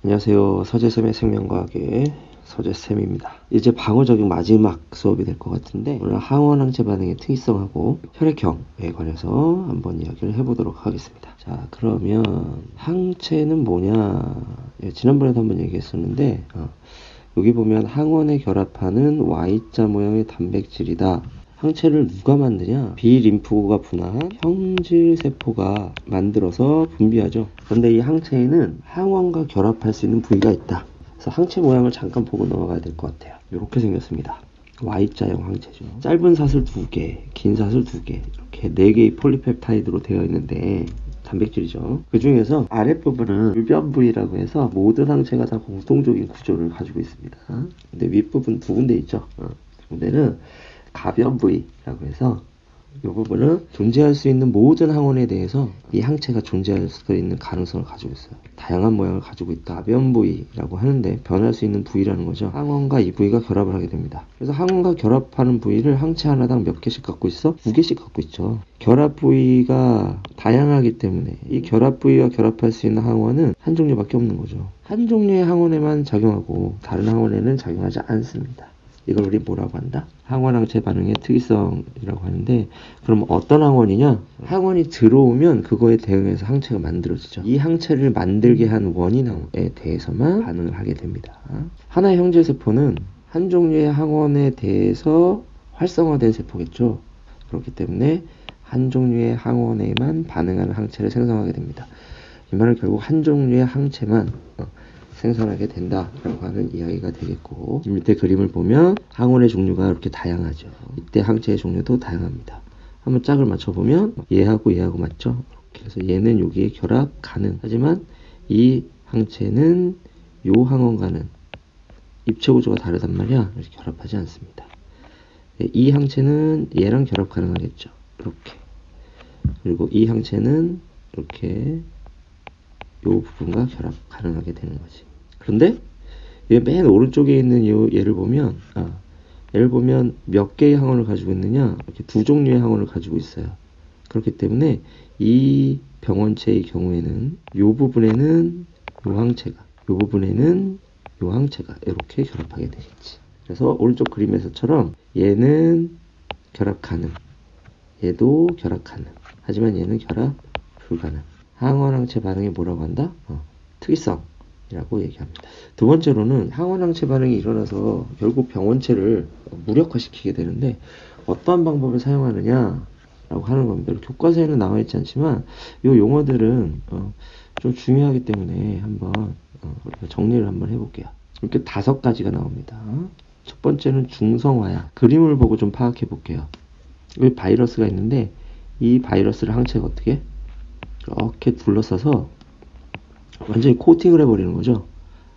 안녕하세요. 서재쌤의 생명과학의 서재쌤입니다. 이제 방어적인 마지막 수업이 될 것 같은데 오늘 항원 항체 반응의 특이성하고 혈액형에 관해서 한번 이야기를 해보도록 하겠습니다. 자, 그러면 항체는 뭐냐? 지난번에도 한번 얘기했었는데 여기 보면 항원에 결합하는 Y자 모양의 단백질이다. 항체를 누가 만드냐? B림프구가 분화한 형질세포가 만들어서 분비하죠. 그런데 이 항체에는 항원과 결합할 수 있는 부위가 있다. 그래서 항체 모양을 잠깐 보고 넘어가야 될 것 같아요. 이렇게 생겼습니다. Y자형 항체죠. 짧은 사슬 2개, 긴 사슬 2개, 이렇게 4개의 폴리펩타이드로 되어 있는데 단백질이죠. 그 중에서 아랫부분은 불변 부위라고 해서 모든 항체가 다 공통적인 구조를 가지고 있습니다. 근데 윗부분 두 군데 있죠. 군데는 가변 부위라고 해서 이 부분은 존재할 수 있는 모든 항원에 대해서 이 항체가 존재할 수 있는 가능성을 가지고 있어요. 다양한 모양을 가지고 있다. 가변 부위라고 하는데 변할 수 있는 부위라는 거죠. 항원과 이 부위가 결합을 하게 됩니다. 그래서 항원과 결합하는 부위를 항체 하나당 몇 개씩 갖고 있어? 2개씩 갖고 있죠. 결합 부위가 다양하기 때문에 이 결합 부위와 결합할 수 있는 항원은 한 종류밖에 없는 거죠. 한 종류의 항원에만 작용하고 다른 항원에는 작용하지 않습니다. 이걸 우리 뭐라고 한다? 항원항체 반응의 특이성이라고 하는데, 그럼 어떤 항원이냐? 항원이 들어오면 그거에 대응해서 항체가 만들어지죠. 이 항체를 만들게 한 원인에 대해서만 반응을 하게 됩니다. 하나의 형질세포는 한 종류의 항원에 대해서 활성화된 세포겠죠. 그렇기 때문에 한 종류의 항원에만 반응하는 항체를 생성하게 됩니다. 이 말은 결국 한 종류의 항체만 생산하게 된다라고 하는 이야기가 되겠고, 밑에 그림을 보면 항원의 종류가 이렇게 다양하죠. 이때 항체의 종류도 다양합니다. 한번 짝을 맞춰보면 얘하고 얘하고 맞죠? 그래서 얘는 여기에 결합 가능. 하지만 이 항체는 요 항원과는 입체 구조가 다르단 말이야. 그래서 결합하지 않습니다. 이 항체는 얘랑 결합 가능하겠죠. 이렇게. 그리고 이 항체는 이렇게 요 부분과 결합 가능하게 되는 거지. 그런데 맨 오른쪽에 있는 얘를 보면 얘를 보면 몇 개의 항원을 가지고 있느냐? 이렇게 두 종류의 항원을 가지고 있어요. 그렇기 때문에 이 병원체의 경우에는 요 부분에는 요 항체가, 요 부분에는 요 항체가 이렇게 결합하게 되겠지. 그래서 오른쪽 그림에서처럼 얘는 결합 가능, 얘도 결합 가능. 하지만 얘는 결합 불가능. 항원항체 반응이 뭐라고 한다? 특이성이라고 얘기합니다. 두 번째로는 항원항체 반응이 일어나서 결국 병원체를 무력화시키게 되는데 어떠한 방법을 사용하느냐라고 하는 겁니다. 교과서에는 나와 있지 않지만 이 용어들은 좀 중요하기 때문에 한번 우리가 정리를 한번 해볼게요. 이렇게 5가지가 나옵니다. 첫 번째는 중성화야. 그림을 보고 좀 파악해 볼게요. 여기 바이러스가 있는데 이 바이러스를 항체가 어떻게 해? 이렇게 둘러싸서 완전히 코팅을 해버리는 거죠.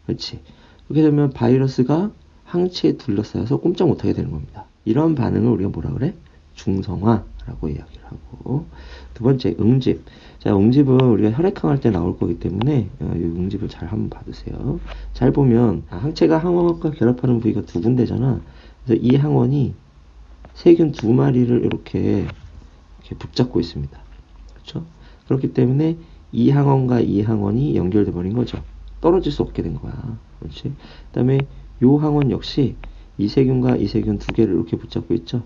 그렇지. 그렇게 되면 바이러스가 항체에 둘러싸여서 꼼짝 못하게 되는 겁니다. 이런 반응을 우리가 뭐라 그래? 중성화라고 이야기를 하고. 두 번째, 응집. 자, 응집은 우리가 혈액형 할 때 나올 거기 때문에 이 응집을 잘 한번 봐주세요. 잘 보면 항체가 항원과 결합하는 부위가 두 군데잖아. 그래서 이 항원이 세균 2마리를 이렇게 붙잡고 있습니다. 그렇죠? 그렇기 때문에 이 항원과 이 항원이 연결돼 버린 거죠. 떨어질 수 없게 된 거야. 그렇지? 그 다음에 요 항원 역시 이 세균과 이 세균 2개를 이렇게 붙잡고 있죠.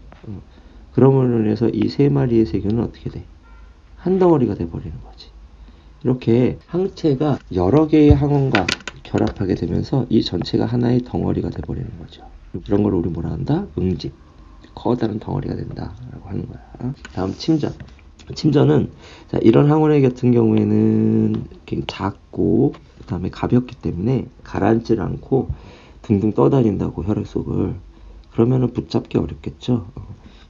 그러므로 인해서 이 3마리의 세균은 어떻게 돼? 한 덩어리가 돼 버리는 거지. 이렇게 항체가 여러 개의 항원과 결합하게 되면서 이 전체가 하나의 덩어리가 돼 버리는 거죠. 그런 걸 우리 뭐라 한다? 응집. 커다란 덩어리가 된다라고 하는 거야. 다음 침전. 침전은 자, 이런 항원의 같은 경우에는 작고 그 다음에 가볍기 때문에 가라앉질 않고 둥둥 떠다닌다고 혈액 속을. 그러면은 붙잡기 어렵겠죠.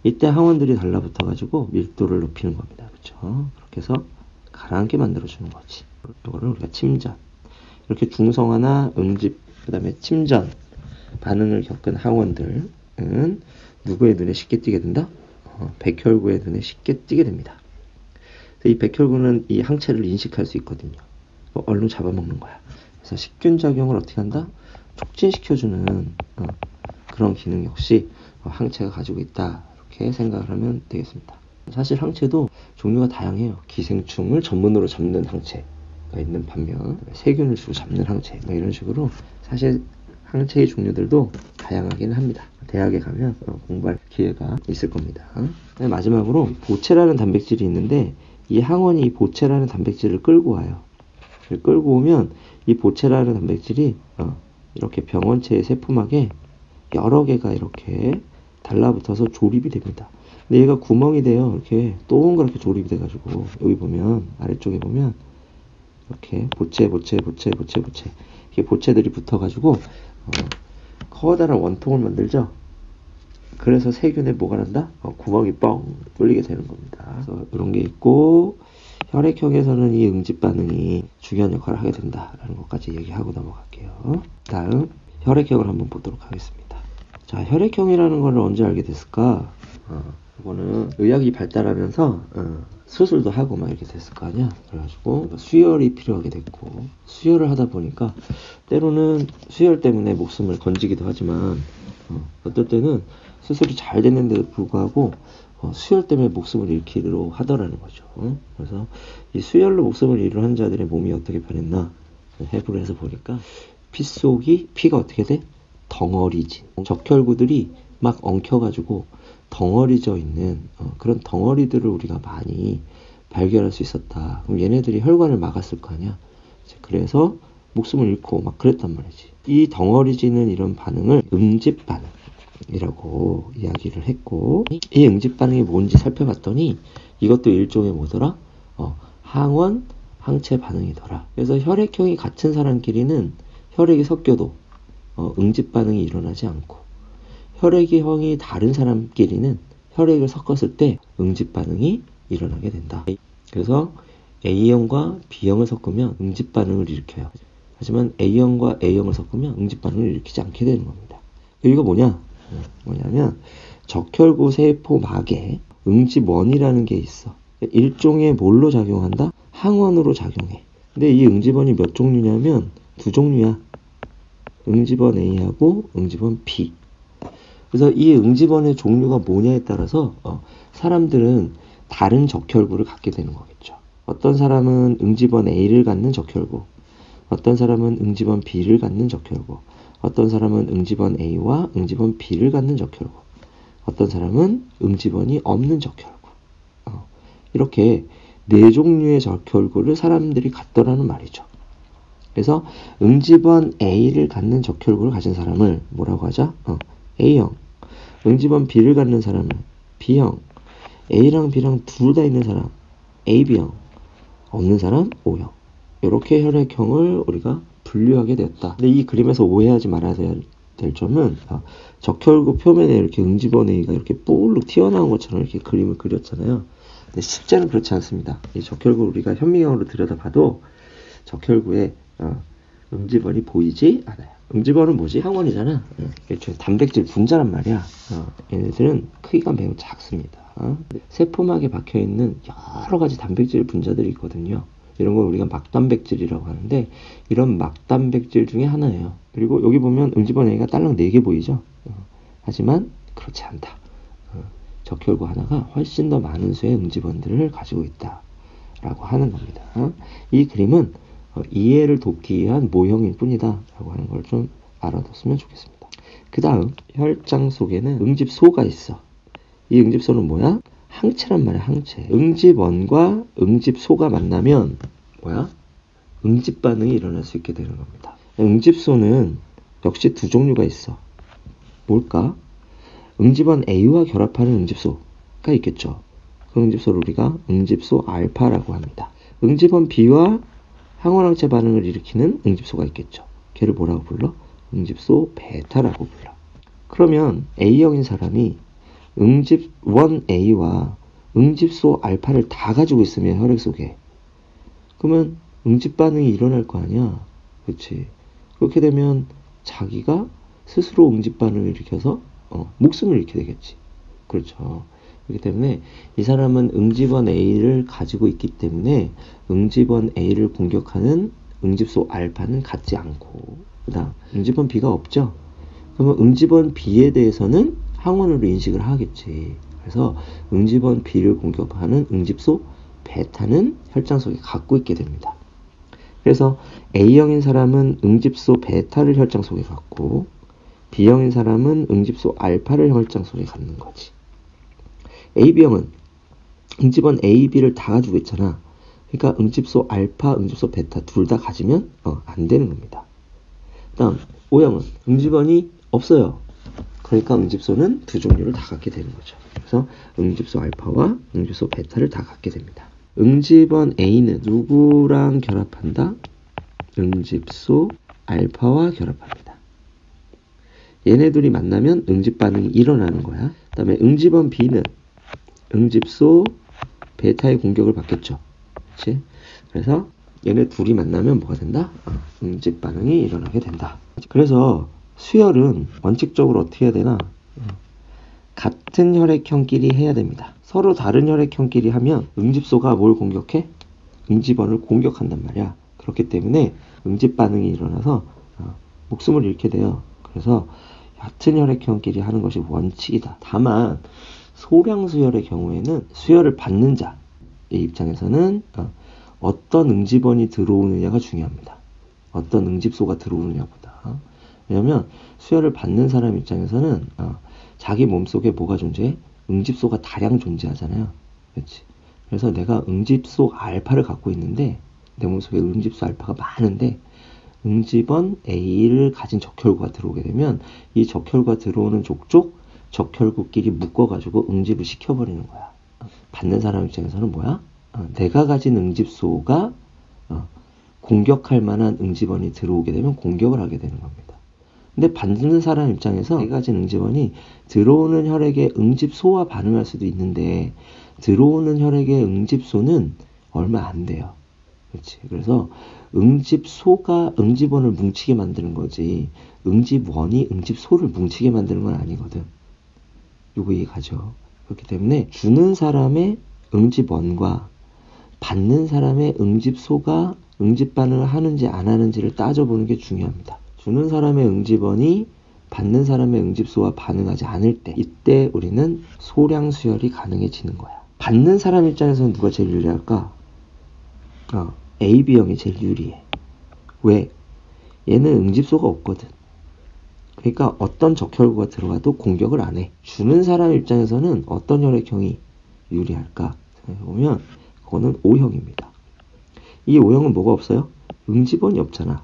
이때 항원들이 달라붙어 가지고 밀도를 높이는 겁니다. 그렇죠? 그렇게 해서 가라앉게 만들어주는 거지. 이거를 우리가 침전. 이렇게 중성화나 응집, 그 다음에 침전 반응을 겪은 항원들은 누구의 눈에 쉽게 띄게 된다? 백혈구의 눈에 쉽게 띄게 됩니다. 이 백혈구는 이 항체를 인식할 수 있거든요. 얼른 잡아먹는 거야. 그래서 식균 작용을 어떻게 한다? 촉진시켜주는 그런 기능 역시 항체가 가지고 있다. 이렇게 생각을 하면 되겠습니다. 사실 항체도 종류가 다양해요. 기생충을 전문으로 잡는 항체, 있는 반면 세균을 주로 잡는 항체 이런 식으로 사실 항체의 종류들도 다양하긴 합니다. 대학에 가면 공부할 기회가 있을 겁니다. 마지막으로 보채라는 단백질이 있는데 이 항원이 이 보채라는 단백질을 끌고 와요. 끌고 오면 이 보채라는 단백질이 이렇게 병원체의 세포막에 여러 개가 이렇게 달라붙어서 조립이 됩니다. 근데 얘가 구멍이 돼요. 이렇게 동그랗게 조립이 돼가지고 여기 보면 아래쪽에 보면 이렇게 보채 이렇게 보채들이 붙어가지고 커다란 원통을 만들죠. 그래서 세균에 뭐가 난다? 구멍이 뻥 뚫리게 되는 겁니다. 그래서 이런 게 있고 혈액형에서는 이 응집 반응이 중요한 역할을 하게 된다라는 것까지 얘기하고 넘어갈게요. 다음 혈액형을 한번 보도록 하겠습니다. 자, 혈액형이라는 걸 언제 알게 됐을까? 이거는 의학이 발달하면서 수술도 하고 막 이렇게 됐을 거 아니야. 그래가지고 수혈이 필요하게 됐고 수혈을 하다 보니까 때로는 수혈 때문에 목숨을 건지기도 하지만 어떨 때는 수술이 잘 됐는데도 불구하고 수혈 때문에 목숨을 잃기로 하더라는 거죠. 그래서 이 수혈로 목숨을 잃은 자들의 몸이 어떻게 변했나 해부를 해서 보니까 피가 어떻게 돼? 덩어리진. 적혈구들이 막 엉켜가지고 덩어리져 있는 그런 덩어리들을 우리가 많이 발견할 수 있었다. 그럼 얘네들이 혈관을 막았을 거 아니야. 그래서 목숨을 잃고 막 그랬단 말이지. 이 덩어리지는 이런 반응을 응집 반응이라고 이야기를 했고, 이 응집 반응이 뭔지 살펴봤더니 이것도 일종의 뭐더라? 항원 항체 반응이더라. 그래서 혈액형이 같은 사람끼리는 혈액이 섞여도 응집 반응이 일어나지 않고, 혈액형이 다른 사람끼리는 혈액을 섞었을 때 응집 반응이 일어나게 된다. 그래서 A형과 B형을 섞으면 응집 반응을 일으켜요. 하지만 A형과 A형을 섞으면 응집 반응을 일으키지 않게 되는 겁니다. 이거 뭐냐면 적혈구 세포막에 응집원이라는 게 있어. 일종의 뭘로 작용한다? 항원으로 작용해. 근데 이 응집원이 몇 종류냐면 두 종류야. 응집원 A하고 응집원 B. 그래서 이 응집원의 종류가 뭐냐에 따라서 사람들은 다른 적혈구를 갖게 되는 거겠죠. 어떤 사람은 응집원 A를 갖는 적혈구, 어떤 사람은 응집원 B를 갖는 적혈구, 어떤 사람은 응집원 A와 응집원 B를 갖는 적혈구, 어떤 사람은 응집원이 없는 적혈구. 이렇게 네 종류의 적혈구를 사람들이 갖더라는 말이죠. 그래서 응집원 A를 갖는 적혈구를 가진 사람을 뭐라고 하죠? A형. 응집원 B를 갖는 사람은 B형. A랑 B랑 둘 다 있는 사람 AB형. 없는 사람 O형. 이렇게 혈액형을 우리가 분류하게 되었다. 근데 이 그림에서 오해하지 말아야 될 점은 적혈구 표면에 이렇게 응집원 A가 이렇게 뿔룩 튀어나온 것처럼 이렇게 그림을 그렸잖아요. 근데 실제는 그렇지 않습니다. 이 적혈구 우리가 현미경으로 들여다봐도 적혈구에 응집원이 보이지 않아요. 응집원은 뭐지? 항원이잖아. 일종의 단백질 분자란 말이야. 얘네들은 크기가 매우 작습니다. 세포막에 박혀있는 여러 가지 단백질 분자들이 있거든요. 이런 걸 우리가 막단백질이라고 하는데 이런 막단백질 중에 하나예요. 그리고 여기 보면 응집원 A가 딸랑 4개 보이죠? 하지만 그렇지 않다. 적혈구 하나가 훨씬 더 많은 수의 응집원들을 가지고 있다 라고 하는 겁니다. 이 그림은 이해를 돕기 위한 모형일 뿐이다 라고 하는 걸 좀 알아뒀으면 좋겠습니다. 그 다음 혈장 속에는 응집소가 있어. 이 응집소는 뭐야? 항체란 말이야. 항체. 응집원과 응집소가 만나면 뭐야? 응집 반응이 일어날 수 있게 되는 겁니다. 응집소는 역시 두 종류가 있어. 뭘까? 응집원 A와 결합하는 응집소가 있겠죠. 그 응집소를 우리가 응집소 알파라고 합니다. 응집원 B와 항원항체 반응을 일으키는 응집소가 있겠죠. 걔를 뭐라고 불러? 응집소 베타라고 불러. 그러면 A형인 사람이 응집원 A와 응집소 알파를 다 가지고 있으면 혈액 속에 그러면 응집 반응이 일어날 거 아니야. 그렇지. 그렇게 되면 자기가 스스로 응집 반응을 일으켜서 목숨을 잃게 되겠지. 그렇죠. 그렇기 때문에 이 사람은 응집원 A를 가지고 있기 때문에 응집원 A를 공격하는 응집소 알파는 갖지 않고, 그다음 응집원 B가 없죠. 그러면 응집원 B에 대해서는 항원으로 인식을 하겠지. 그래서 응집원 B를 공격하는 응집소 베타는 혈장 속에 갖고 있게 됩니다. 그래서 A형인 사람은 응집소 베타를 혈장 속에 갖고 B형인 사람은 응집소 알파를 혈장 속에 갖는 거지. AB형은 응집원 A, B를 다 가지고 있잖아. 그러니까 응집소 알파, 응집소 베타 둘 다 가지면 안 되는 겁니다. 다음 O형은 응집원이 없어요. 그러니까 응집소는 두 종류를 다 갖게 되는 거죠. 그래서 응집소 알파와 응집소 베타를 다 갖게 됩니다. 응집원 A는 누구랑 결합한다? 응집소 알파와 결합합니다. 얘네 둘이 만나면 응집 반응이 일어나는 거야. 그 다음에 응집원 B는 응집소 베타의 공격을 받겠죠. 그치? 그래서 얘네 둘이 만나면 뭐가 된다? 응집 반응이 일어나게 된다. 그래서 수혈은 원칙적으로 어떻게 해야 되나? 같은 혈액형끼리 해야 됩니다. 서로 다른 혈액형끼리 하면 응집소가 뭘 공격해? 응집원을 공격한단 말이야. 그렇기 때문에 응집 반응이 일어나서 목숨을 잃게 돼요. 그래서 같은 혈액형끼리 하는 것이 원칙이다. 다만 소량 수혈의 경우에는 수혈을 받는 자의 입장에서는 어떤 응집원이 들어오느냐가 중요합니다. 어떤 응집소가 들어오느냐보다. 왜냐면 수혈을 받는 사람 입장에서는 자기 몸속에 뭐가 존재해? 응집소가 다량 존재하잖아요. 그렇지? 그래서 내가 응집소 알파를 갖고 있는데 내 몸속에 응집소 알파가 많은데 응집원 A를 가진 적혈구가 들어오게 되면 이 적혈구가 들어오는 족족 적혈구끼리 묶어가지고 응집을 시켜버리는 거야. 받는 사람 입장에서는 뭐야? 내가 가진 응집소가 공격할 만한 응집원이 들어오게 되면 공격을 하게 되는 겁니다. 근데 받는 사람 입장에서 내가 가진 응집원이 들어오는 혈액의 응집소와 반응할 수도 있는데 들어오는 혈액의 응집소는 얼마 안 돼요. 그렇지. 그래서 응집소가 응집원을 뭉치게 만드는 거지 응집원이 응집소를 뭉치게 만드는 건 아니거든. 요거 이해가죠. 그렇기 때문에 주는 사람의 응집원과 받는 사람의 응집소가 응집 반응을 하는지 안 하는지를 따져보는 게 중요합니다. 주는 사람의 응집원이 받는 사람의 응집소와 반응하지 않을 때 이때 우리는 소량 수혈이 가능해지는 거야. 받는 사람 입장에서는 누가 제일 유리할까? AB형이 제일 유리해. 왜? 얘는 응집소가 없거든. 그러니까 어떤 적혈구가 들어가도 공격을 안 해. 주는 사람 입장에서는 어떤 혈액형이 유리할까 생각해보면 그거는 O형입니다. 이 O형은 뭐가 없어요? 응집원이 없잖아.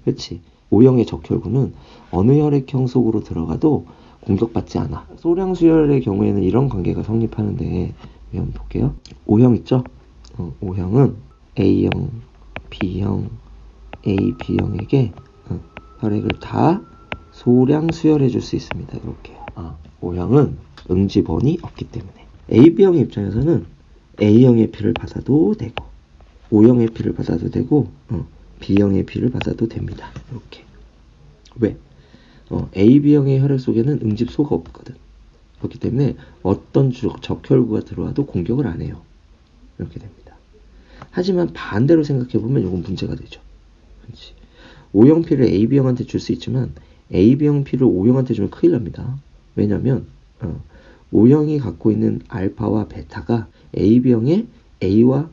그렇지? O형의 적혈구는 어느 혈액형 속으로 들어가도 공격받지 않아. 소량 수혈의 경우에는 이런 관계가 성립하는데 한번 볼게요. O형 있죠? O형은 A형, B형, AB형에게 혈액을 다 소량 수혈해 줄 수 있습니다. 이렇게. O형은 응집원이 없기 때문에. AB형의 입장에서는 A형의 피를 받아도 되고 O형의 피를 받아도 되고 B형의 피를 받아도 됩니다. 이렇게. 왜? AB형의 혈액 속에는 응집소가 없거든. 그렇기 때문에 어떤 적혈구가 들어와도 공격을 안 해요. 이렇게 됩니다. 하지만 반대로 생각해보면 이건 문제가 되죠. 그렇지. O형 피를 AB형한테 줄 수 있지만 AB형 피를 O형한테 주면 큰일 납니다. 왜냐면 O형이 갖고 있는 알파와 베타가 AB형의 A와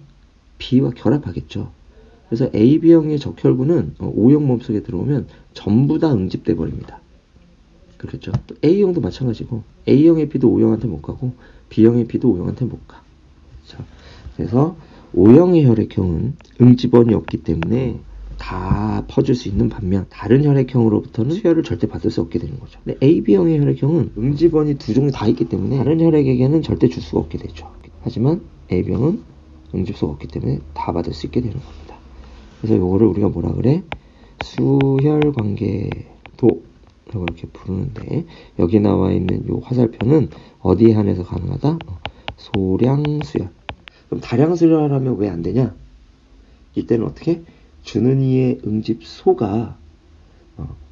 B와 결합하겠죠. 그래서 AB형의 적혈구는 O형 몸속에 들어오면 전부 다 응집돼 버립니다. 그렇죠. 또 A형도 마찬가지고 A형의 피도 O형한테 못 가고 B형의 피도 O형한테 못 가. 그렇죠. 그래서 O형의 혈액형은 응집원이 없기 때문에 다 퍼줄 수 있는 반면 다른 혈액형으로부터는 수혈을 절대 받을 수 없게 되는 거죠. 근데 AB형의 혈액형은 응집원이 두 종류 다 있기 때문에 다른 혈액에게는 절대 줄 수가 없게 되죠. 하지만 AB형은 응집소가 없기 때문에 다 받을 수 있게 되는 겁니다. 그래서 이거를 우리가 뭐라 그래? 수혈관계도라고 이렇게 부르는데 여기 나와 있는 이 화살표는 어디에 한해서 가능하다? 소량 수혈. 그럼 다량 수혈하면 왜 안 되냐? 이때는 어떻게? 주는 이의 응집소가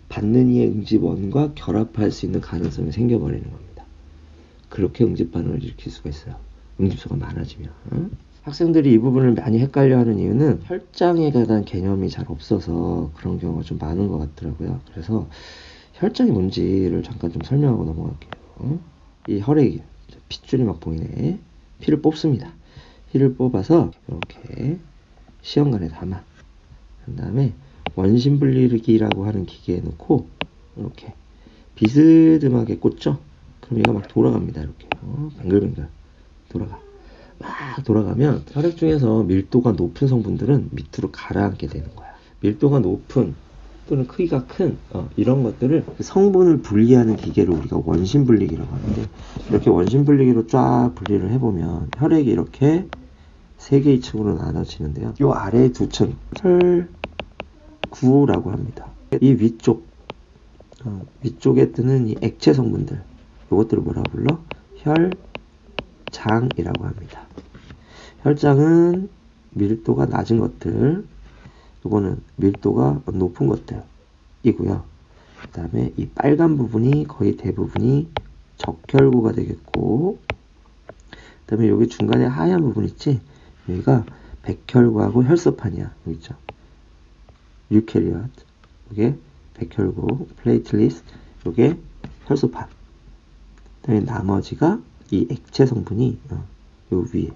받는 이의 응집원과 결합할 수 있는 가능성이 생겨버리는 겁니다. 그렇게 응집 반응을 일으킬 수가 있어요. 응집소가 많아지면. 학생들이 이 부분을 많이 헷갈려하는 이유는 혈장에 대한 개념이 잘 없어서 그런 경우가 좀 많은 것 같더라고요. 그래서 혈장이 뭔지를 잠깐 좀 설명하고 넘어갈게요. 이 혈액이 핏줄이 막 보이네. 피를 뽑습니다. 피를 뽑아서 이렇게 시험관에 담아. 그 다음에 원심 분리기라고 하는 기계에 넣고 이렇게 비스듬하게 꽂죠. 그럼 얘가 막 돌아갑니다. 이렇게 뱅글뱅글 막 돌아가면 혈액 중에서 밀도가 높은 성분들은 밑으로 가라앉게 되는 거야. 밀도가 높은 또는 크기가 큰 이런 것들을 성분을 분리하는 기계를 우리가 원심 분리기라고 하는데, 이렇게 원심 분리기로 쫙 분리를 해보면 혈액이 이렇게 세 개의 층으로 나눠지는데요. 이 아래 두 층 혈구라고 합니다. 이 위쪽에 뜨는 이 액체 성분들, 이것들을 뭐라고 불러? 혈장이라고 합니다. 혈장은 밀도가 낮은 것들, 이거는 밀도가 높은 것들이고요. 그 다음에 이 빨간 부분이 거의 대부분이 적혈구가 되겠고, 그 다음에 여기 중간에 하얀 부분 있지? 여기가 백혈구하고 혈소판이야. 여기 있죠? 유캐리엇. 이게 백혈구, 플레이틀리스, 이게 혈소판. 그 다음에 나머지가 이 액체 성분이 요 위에.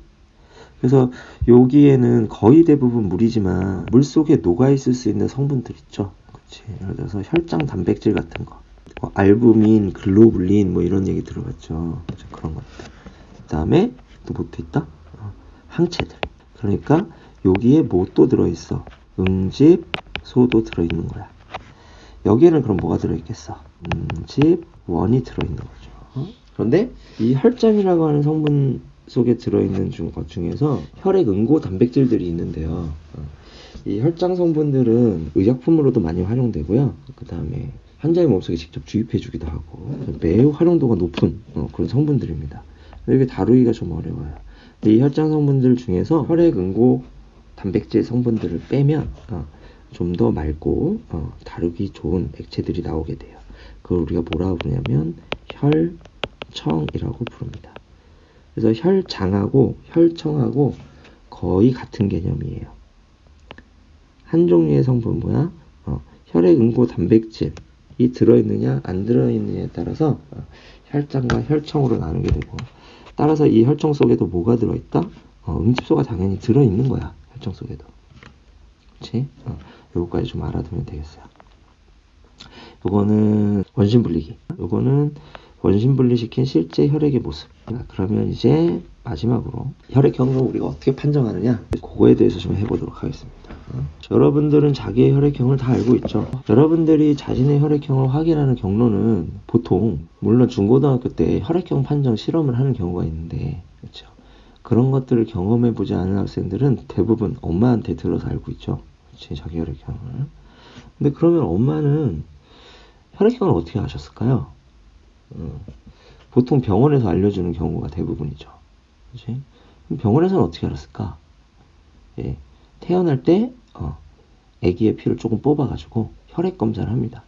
그래서 여기에는 거의 대부분 물이지만 물 속에 녹아있을 수 있는 성분들 있죠. 그치. 예를 들어서 혈장 단백질 같은 거, 알부민, 글로불린 뭐 이런 얘기 들어봤죠. 그런 것들. 그 다음에 또 뭐 또 있다? 항체들. 그러니까 여기에 뭐 또 들어있어? 응집소도 들어있는 거야. 여기에는 그럼 뭐가 들어있겠어? 응집원이 들어있는 거죠. 그런데 이 혈장이라고 하는 성분 속에 들어있는 것 중에서 혈액 응고 단백질들이 있는데요. 이 혈장 성분들은 의약품으로도 많이 활용되고요. 그 다음에 환자의 몸속에 직접 주입해주기도 하고 매우 활용도가 높은 그런 성분들입니다. 이게 다루기가 좀 어려워요. 근데 이 혈장 성분들 중에서 혈액 응고 단백질 성분들을 빼면 좀 더 맑고 다루기 좋은 액체들이 나오게 돼요. 그걸 우리가 뭐라고 부르냐면 혈청이라고 부릅니다. 그래서 혈장하고 혈청하고 거의 같은 개념이에요. 한 종류의 성분 뭐야? 혈액 응고 단백질이 들어있느냐 안 들어있느냐에 따라서 혈장과 혈청으로 나누게 되고, 따라서 이 혈청 속에도 뭐가 들어있다? 응집소가 당연히 들어있는 거야. 혈청 속에도. 그치? 요거까지 좀 알아두면 되겠어요. 요거는 원심 분리기. 요거는 원심 분리시킨 실제 혈액의 모습. 그러면 이제 마지막으로 혈액형을 우리가 어떻게 판정하느냐, 그거에 대해서 좀 해보도록 하겠습니다. 여러분들은 자기의 혈액형을 다 알고 있죠. 여러분들이 자신의 혈액형을 확인하는 경로는 보통, 물론 중고등학교 때 혈액형 판정 실험을 하는 경우가 있는데, 그렇죠. 그런 것들을 경험해보지 않은 학생들은 대부분 엄마한테 들어서 알고 있죠. 그치, 자기 혈액형을. 근데 그러면 엄마는 혈액형을 어떻게 아셨을까요? 보통 병원에서 알려주는 경우가 대부분이죠. 그치? 그럼 병원에서는 어떻게 알았을까? 예, 태어날 때 아기의 피를 조금 뽑아가지고 혈액 검사를 합니다.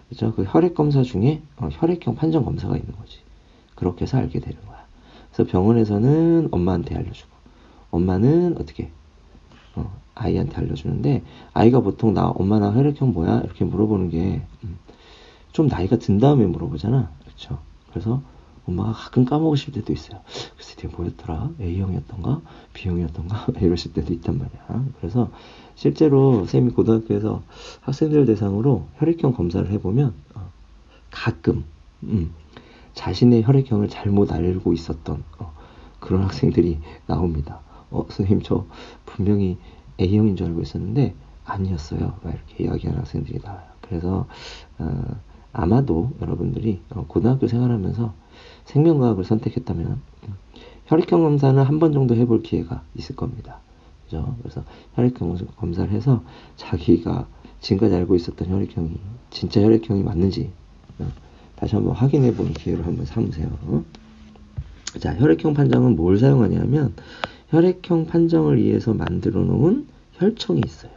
그죠? 그 혈액 검사 중에 혈액형 판정 검사가 있는 거지. 그렇게 해서 알게 되는 거야. 그래서 병원에서는 엄마한테 알려주고, 엄마는 어떻게 아이한테 알려주는데, 아이가 보통 엄마 나 혈액형 뭐야? 이렇게 물어보는 게 좀 나이가 든 다음에 물어보잖아. 그렇죠? 그래서 엄마가 가끔 까먹으실 때도 있어요. 글쎄 이게 뭐였더라? A형이었던가? B형이었던가? 이러실 때도 있단 말이야. 그래서 실제로 쌤이 고등학교에서 학생들 대상으로 혈액형 검사를 해보면 가끔 자신의 혈액형을 잘못 알고 있었던 그런 학생들이 나옵니다. 선생님 저 분명히 A형인 줄 알고 있었는데 아니었어요. 이렇게 이야기하는 학생들이 나와요. 그래서 아마도 여러분들이 고등학교 생활하면서 생명과학을 선택했다면 혈액형 검사는 한 번 정도 해볼 기회가 있을 겁니다. 그죠? 그래서 혈액형 검사를 해서 자기가 지금까지 알고 있었던 혈액형이 진짜 혈액형이 맞는지 다시 한번 확인해보는 기회를 한번 삼으세요. 자, 혈액형 판정은 뭘 사용하냐면 혈액형 판정을 위해서 만들어 놓은 혈청이 있어요.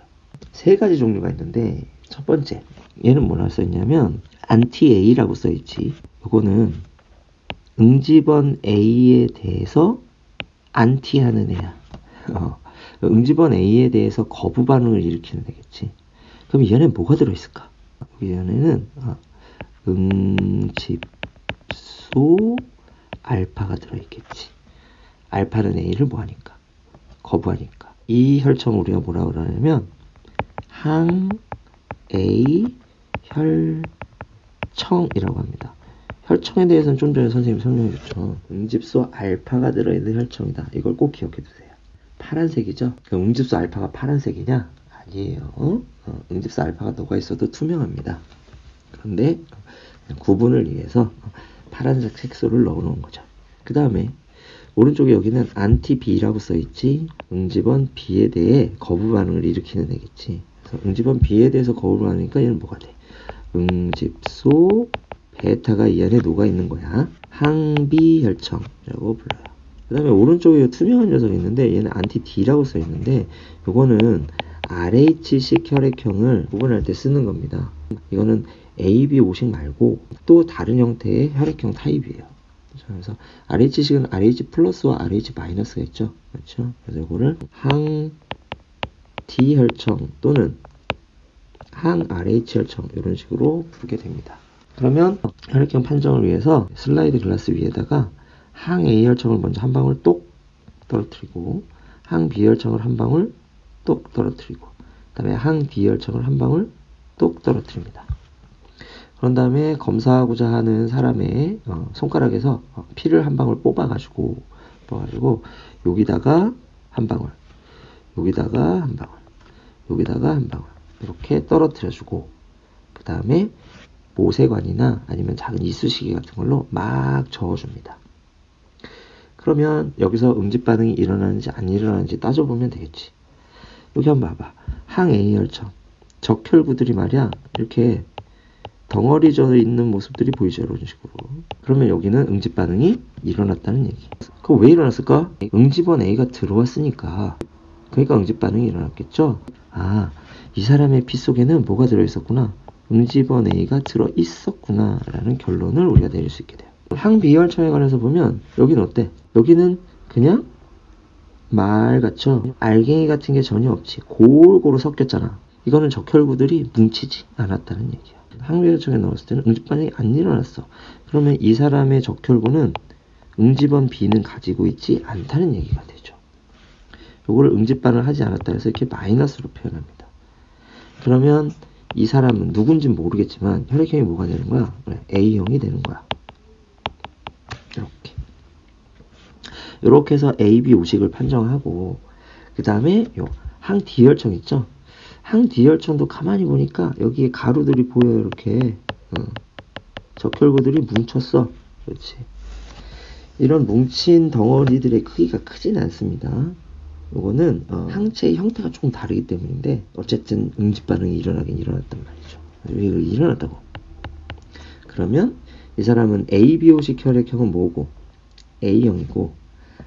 세 가지 종류가 있는데, 첫 번째, 얘는 뭐라 써있냐면 안티-A라고 써있지. 이거는 응집원 A에 대해서 안티하는 애야. 응집원 A에 대해서 거부 반응을 일으키는 애겠지. 그럼 얘는 뭐가 들어있을까? 얘네는 응집소 알파가 들어있겠지. 알파는 A를 뭐하니까? 거부하니까. 이 혈청을 우리가 뭐라 그러냐면 항 A 혈청이라고 합니다. 혈청에 대해서는 좀 전에 선생님이 설명해 줬죠. 응집소 알파가 들어있는 혈청이다. 이걸 꼭 기억해 두세요. 파란색이죠. 그럼 응집소 알파가 파란색이냐? 아니에요. 응집소 알파가 녹아 있어도 투명합니다. 그런데 구분을 위해서 파란색 색소를 넣어 놓은 거죠. 그 다음에 오른쪽에 여기는 안티 B라고 써있지. 응집원 B에 대해 거부 반응을 일으키는 애겠지. 그래서 응집원 B에 대해서 거부 반응이니까 얘는 뭐가 돼? 응집소 베타가 이 안에 녹아 있는 거야. 항비 혈청이라고 불러요. 그 다음에 오른쪽에 투명한 녀석이 있는데 얘는 안티 D라고 써 있는데 이거는 RH식 혈액형을 구분할 때 쓰는 겁니다. 이거는 AB5식 말고 또 다른 형태의 혈액형 타입이에요. 그래서 RH식은 RH 플러스와 RH 마이너스가 있죠. 그렇죠? 그래서 이거를 항 D 혈청 또는 항 RH 혈청 이런 식으로 부르게 됩니다. 그러면 혈액형 판정을 위해서 슬라이드 글라스 위에다가 항 A 혈청을 먼저 한 방울 똑 떨어뜨리고 항 B 혈청을 한 방울 똑 떨어뜨리고 그 다음에 항 D 혈청을 한 방울 똑 떨어뜨립니다. 그런 다음에 검사하고자 하는 사람의 손가락에서 피를 한 방울 뽑아가지고 여기다가 한 방울, 여기다가 한 방울, 여기다가 한 방울 이렇게 떨어뜨려주고 그 다음에 모세관이나 아니면 작은 이쑤시개 같은 걸로 막 저어줍니다. 그러면 여기서 응집 반응이 일어나는지 안 일어나는지 따져보면 되겠지. 여기 한번 봐봐. 항 A 혈청 적혈구들이 말이야 이렇게 덩어리 져 있는 모습들이 보이죠. 이런 식으로. 그러면 여기는 응집 반응이 일어났다는 얘기. 그럼 왜 일어났을까? 응집원 A가 들어왔으니까. 그러니까 응집 반응이 일어났겠죠. 아, 이 사람의 피 속에는 뭐가 들어있었구나. 응집원 A가 들어있었구나 라는 결론을 우리가 내릴 수 있게 돼요. 항 B 혈청에 관해서 보면 여기는 어때? 여기는 그냥 말 같죠? 알갱이 같은 게 전혀 없지. 골고루 섞였잖아. 이거는 적혈구들이 뭉치지 않았다는 얘기야. 항 B 혈청에 넣었을 때는 응집 반응이 안 일어났어. 그러면 이 사람의 적혈구는 응집원 B는 가지고 있지 않다는 얘기가 되죠. 요거를 응집 반응을 하지 않았다 해서 이렇게 마이너스로 표현합니다. 그러면 이 사람은 누군지 모르겠지만 혈액형이 뭐가 되는 거야? 그래, A형이 되는 거야. 이렇게 해서 A, B 오식을 판정하고 그 다음에 요 항 D 혈청 있죠? 항 D 혈청도 가만히 보니까 여기에 가루들이 보여요. 이렇게 적혈구들이 뭉쳤어. 그렇지. 이런 뭉친 덩어리들의 크기가 크진 않습니다. 요거는 항체의 형태가 조금 다르기 때문인데 어쨌든 응집 반응이 일어나긴 일어났단 말이죠. 왜 일어났다고? 그러면 이 사람은 ABO식 혈액형은 뭐고? A형이고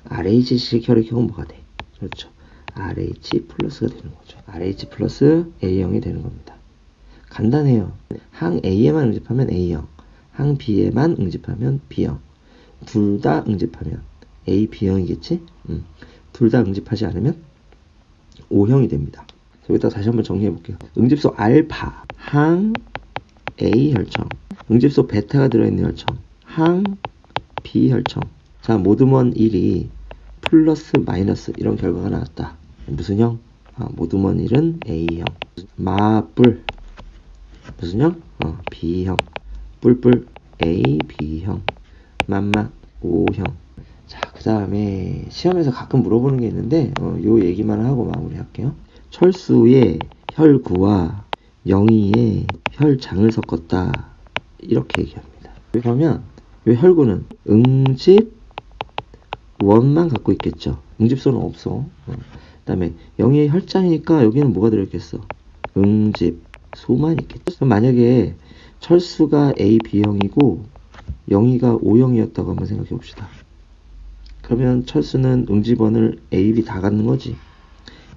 RH식 혈액형은 뭐가 돼? 그렇죠. RH 플러스가 되는 거죠. RH 플러스 A형이 되는 겁니다. 간단해요. 항 A에만 응집하면 A형, 항 B에만 응집하면 B형. 둘 다 응집하면 A, B형이겠지? 둘 다 응집하지 않으면 O형이 됩니다. 여기다 다시 한번 정리해 볼게요. 응집소 알파, 항 A 혈청, 응집소 베타가 들어있는 혈청, 항 B 혈청. 자, 모드먼 1이 플러스 마이너스 이런 결과가 나왔다. 무슨 형? 모드먼 1은 A형. 마뿔 무슨 형? B형. 뿔뿔 A, B형. 맘마 O형. 자, 그 다음에 시험에서 가끔 물어보는 게 있는데 요 얘기만 하고 마무리할게요. 철수의 혈구와 영희의 혈장을 섞었다 이렇게 얘기합니다. 그러면 이 혈구는 응집 원만 갖고 있겠죠. 응집소는 없어. 그 다음에 영희의 혈장이니까 여기는 뭐가 들어있겠어? 응집 소만 있겠죠. 그럼 만약에 철수가 A, B형이고 영희가 O형이었다고 한번 생각해 봅시다. 그러면 철수는 응집원을 A, B 다 갖는 거지.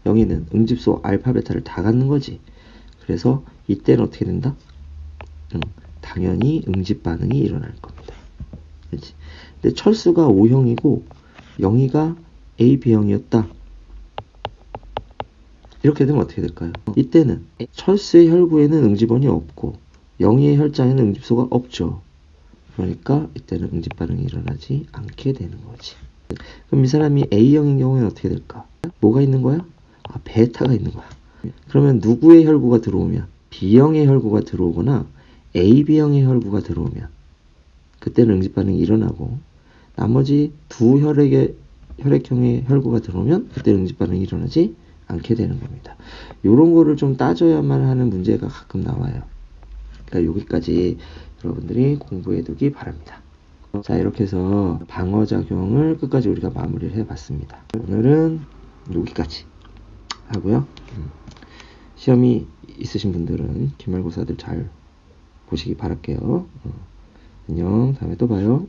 영희는 응집소 알파, 베타를 다 갖는 거지. 그래서 이때는 어떻게 된다? 당연히 응집 반응이 일어날 겁니다. 그렇지? 근데 철수가 O형이고 영희가 A, B형이었다. 이렇게 되면 어떻게 될까요? 이때는 철수의 혈구에는 응집원이 없고 영희의 혈장에는 응집소가 없죠. 그러니까 이때는 응집 반응이 일어나지 않게 되는 거지. 그럼 이 사람이 A형인 경우에는 어떻게 될까? 뭐가 있는 거야? 베타가 있는 거야. 그러면 누구의 혈구가 들어오면, B형의 혈구가 들어오거나 AB형의 혈구가 들어오면 그때는 응집 반응이 일어나고, 나머지 두 혈액형의 혈구가 들어오면 그때 응집 반응이 일어나지 않게 되는 겁니다. 요런 거를 좀 따져야만 하는 문제가 가끔 나와요. 그러니까 여기까지 여러분들이 공부해 두기 바랍니다. 자, 이렇게 해서 방어작용을 끝까지 우리가 마무리를 해봤습니다. 오늘은 여기까지 하고요. 시험이 있으신 분들은 기말고사들 잘 보시기 바랄게요. 안녕. 다음에 또 봐요.